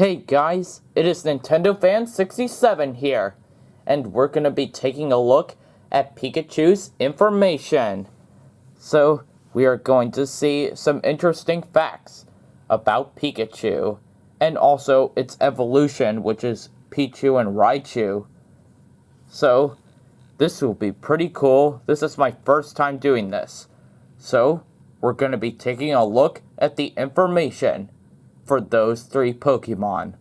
Hey guys, it is Nintendo Fan 67 here, and we're going to be taking a look at Pikachu's information. So, we are going to see some interesting facts about Pikachu, and also its evolution, which is Pichu and Raichu. So, this will be pretty cool. This is my first time doing this. So, we're going to be taking a look at the information for those three Pokemon.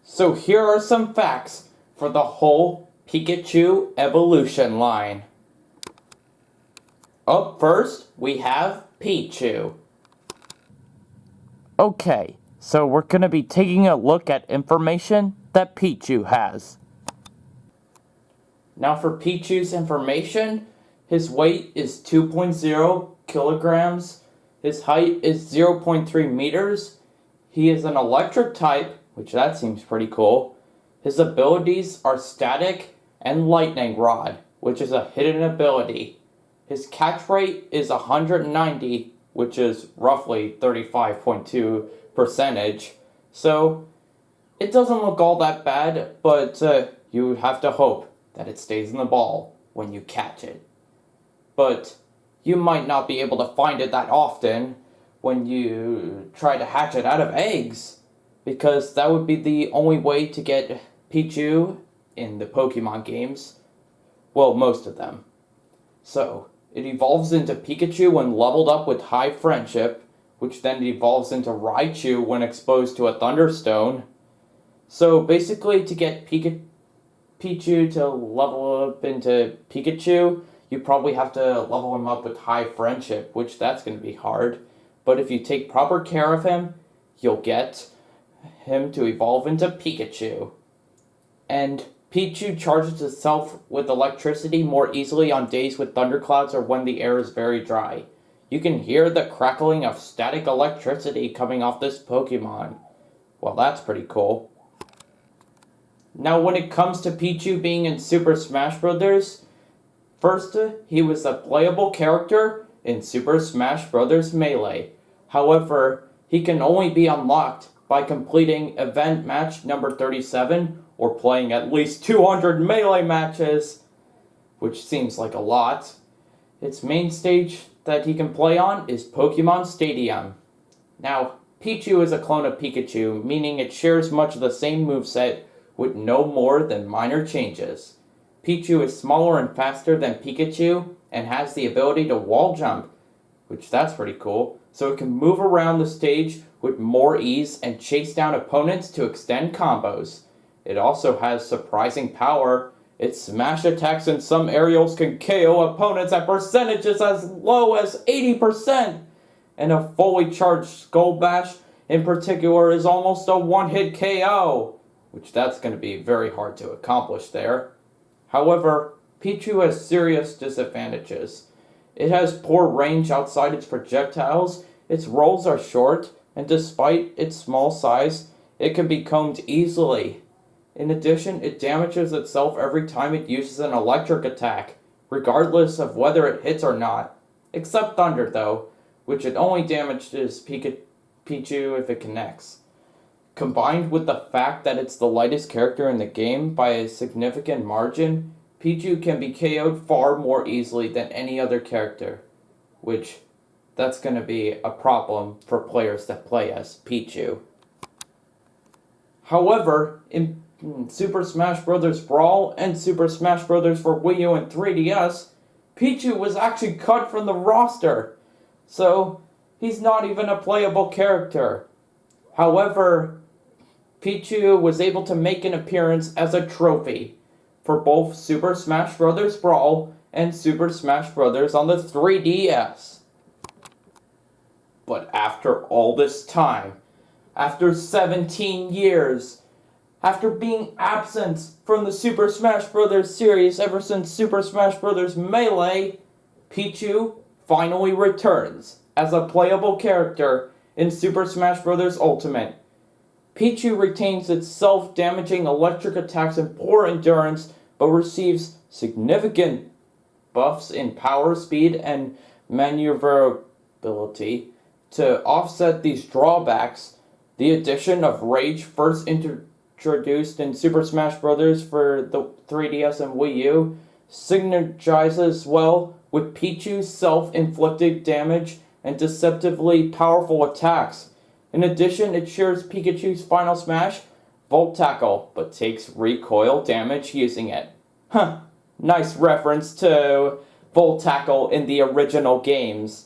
So here are some facts for the whole Pikachu evolution line. Up first, we have Pichu. Okay, so we're going to be taking a look at information that Pichu has. Now for Pichu's information, his weight is 2.0 kilograms. His height is 0.3 meters. He is an electric type, which that seems pretty cool. His abilities are Static and Lightning Rod, which is a hidden ability. His catch rate is 190, which is roughly 35.2%. So, it doesn't look all that bad, but you have to hope that it stays in the ball when you catch it. But you might not be able to find it that often when you try to hatch it out of eggs, because that would be the only way to get Pichu in the Pokemon games. Well, most of them. So, it evolves into Pikachu when leveled up with High Friendship, which then evolves into Raichu when exposed to a Thunderstone. So, basically, to get Pichu to level up into Pikachu, you probably have to level him up with High Friendship, which that's going to be hard. But if you take proper care of him, you'll get him to evolve into Pikachu. And Pichu charges itself with electricity more easily on days with thunderclouds or when the air is very dry. You can hear the crackling of static electricity coming off this Pokemon. Well, that's pretty cool. Now, when it comes to Pichu being in Super Smash Bros., first, he was a playable character in Super Smash Bros. Melee. However, he can only be unlocked by completing event match number 37 or playing at least 200 Melee matches, which seems like a lot. Its main stage that he can play on is Pokemon Stadium. Now, Pichu is a clone of Pikachu, meaning it shares much of the same moveset with no more than minor changes. Pichu is smaller and faster than Pikachu and has the ability to wall jump, which that's pretty cool, so it can move around the stage with more ease and chase down opponents to extend combos. It also has surprising power. Its smash attacks and some aerials can KO opponents at percentages as low as 80%, and a fully charged Skull Bash in particular is almost a one-hit KO, which that's going to be very hard to accomplish there. However, Pichu has serious disadvantages. It has poor range outside its projectiles, its rolls are short, and despite its small size, it can be combed easily. In addition, it damages itself every time it uses an electric attack, regardless of whether it hits or not. Except Thunder, though, which it only damages Pichu if it connects. Combined with the fact that it's the lightest character in the game by a significant margin, Pichu can be KO'd far more easily than any other character, which that's going to be a problem for players that play as Pichu. However, in Super Smash Bros. Brawl and Super Smash Bros. For Wii U and 3DS, Pichu was actually cut from the roster, so he's not even a playable character. However, Pichu was able to make an appearance as a trophy for both Super Smash Bros. Brawl and Super Smash Bros. On the 3DS. But after all this time, after 17 years, after being absent from the Super Smash Bros. Series ever since Super Smash Bros. Melee, Pichu finally returns as a playable character in Super Smash Bros. Ultimate. Pichu retains its self-damaging electric attacks and poor endurance, but receives significant buffs in power, speed, and maneuverability to offset these drawbacks. The addition of Rage, first introduced in Super Smash Bros. For the 3DS and Wii U, synergizes well with Pichu's self-inflicted damage and deceptively powerful attacks. In addition, it shares Pikachu's final smash, Volt Tackle, but takes recoil damage using it. Huh, nice reference to Volt Tackle in the original games.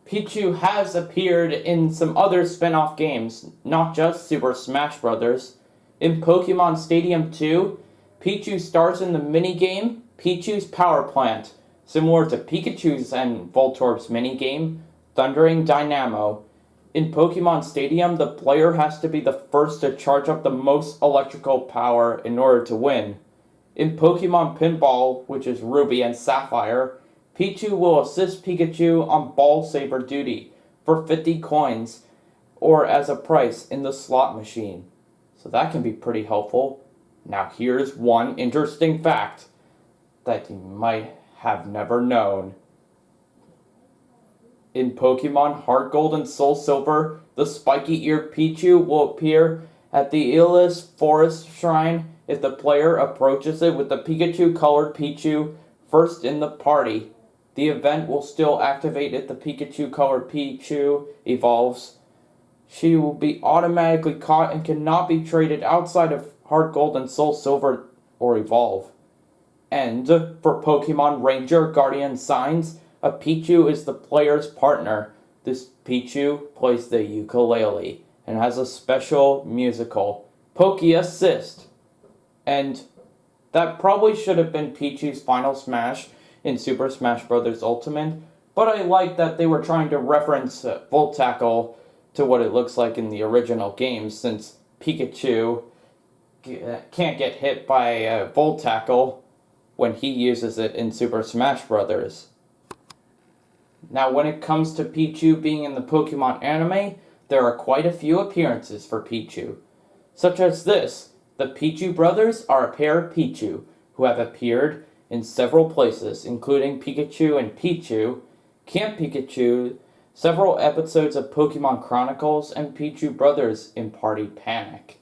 Pichu has appeared in some other spin-off games, not just Super Smash Bros. In Pokemon Stadium 2, Pichu stars in the minigame Pichu's Power Plant, similar to Pikachu's and Voltorb's minigame, Thundering Dynamo. In Pokemon Stadium, the player has to be the first to charge up the most electrical power in order to win. In Pokemon Pinball, which is Ruby and Sapphire, Pichu will assist Pikachu on ball saver duty for 50 coins or as a price in the slot machine. So that can be pretty helpful. Now here's one interesting fact that you might have never known. In Pokemon Heart Gold and Soul Silver, the spiky-eared Pichu will appear at the Illus Forest Shrine if the player approaches it with the Pikachu-colored Pichu first in the party. The event will still activate if the Pikachu-colored Pichu evolves. She will be automatically caught and cannot be traded outside of Heart Gold and Soul Silver or evolve. And for Pokemon Ranger Guardian Signs, a Pichu is the player's partner. This Pichu plays the ukulele and has a special musical, Poke Assist. And that probably should have been Pichu's final smash in Super Smash Bros. Ultimate, but I like that they were trying to reference Volt Tackle to what it looks like in the original games, since Pikachu can't get hit by Volt Tackle when he uses it in Super Smash Bros. Now, when it comes to Pichu being in the Pokemon anime, there are quite a few appearances for Pichu, such as this. The Pichu brothers are a pair of Pichu who have appeared in several places, including Pikachu and Pichu, Camp Pikachu, several episodes of Pokemon Chronicles, and Pichu Brothers in Party Panic.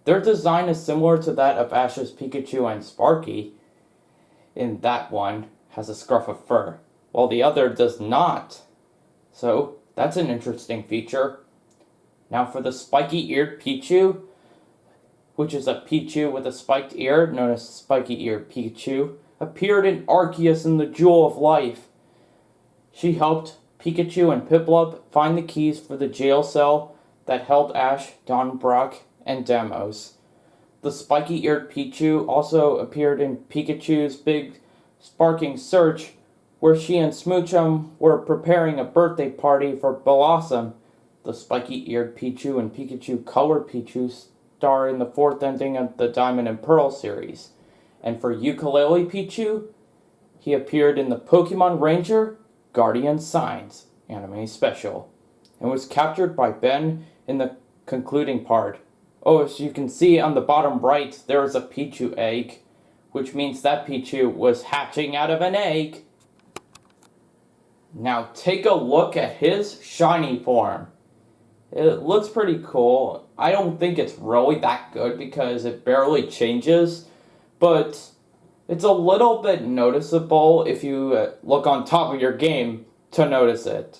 Their design is similar to that of Ash's Pikachu and Sparky. In that one, has a scruff of fur, while the other does not. So, that's an interesting feature. Now for the spiky-eared Pichu, which is a Pichu with a spiked ear, known as spiky-eared Pikachu, appeared in Arceus in the Jewel of Life. She helped Pikachu and Piplup find the keys for the jail cell that held Ash, Don Brock, and Deimos. The spiky-eared Pichu also appeared in Pikachu's Big Sparking Search, where she and Smoochum were preparing a birthday party for Blossom. The spiky-eared Pichu and Pikachu-colored Pichu star in the fourth ending of the Diamond and Pearl series. And for Ukulele Pichu, he appeared in the Pokemon Ranger Guardian Signs anime special, and was captured by Ben in the concluding part. Oh, as you can see on the bottom right, there is a Pichu egg, which means that Pichu was hatching out of an egg. Now take a look at his shiny form. It looks pretty cool. I don't think it's really that good because it barely changes, but it's a little bit noticeable if you look on top of your game to notice it.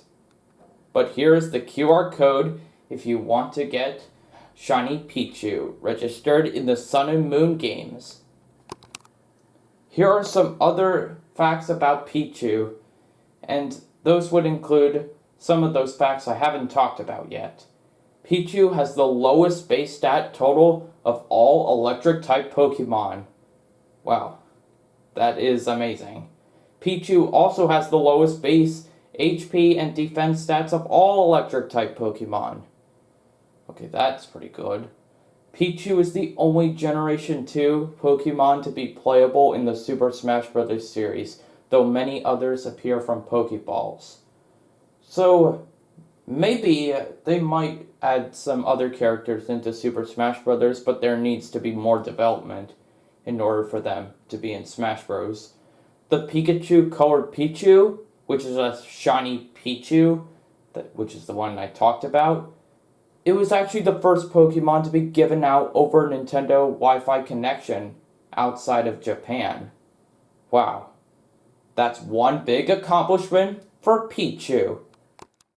But here's the QR code if you want to get Shiny Pichu registered in the Sun and Moon games. Here are some other facts about Pichu, and those would include some of those facts I haven't talked about yet. Pichu has the lowest base stat total of all electric-type Pokemon. Wow, that is amazing. Pichu also has the lowest base HP and defense stats of all electric-type Pokemon. Okay, that's pretty good. Pichu is the only Generation 2 Pokemon to be playable in the Super Smash Bros. Series, though many others appear from Pokeballs. So, maybe they might add some other characters into Super Smash Bros., but there needs to be more development in order for them to be in Smash Bros. The Pikachu-colored Pichu, which is a shiny Pichu, which is the one I talked about, It was actually the first Pokemon to be given out over Nintendo Wi-Fi connection outside of Japan. Wow. That's one big accomplishment for Pichu.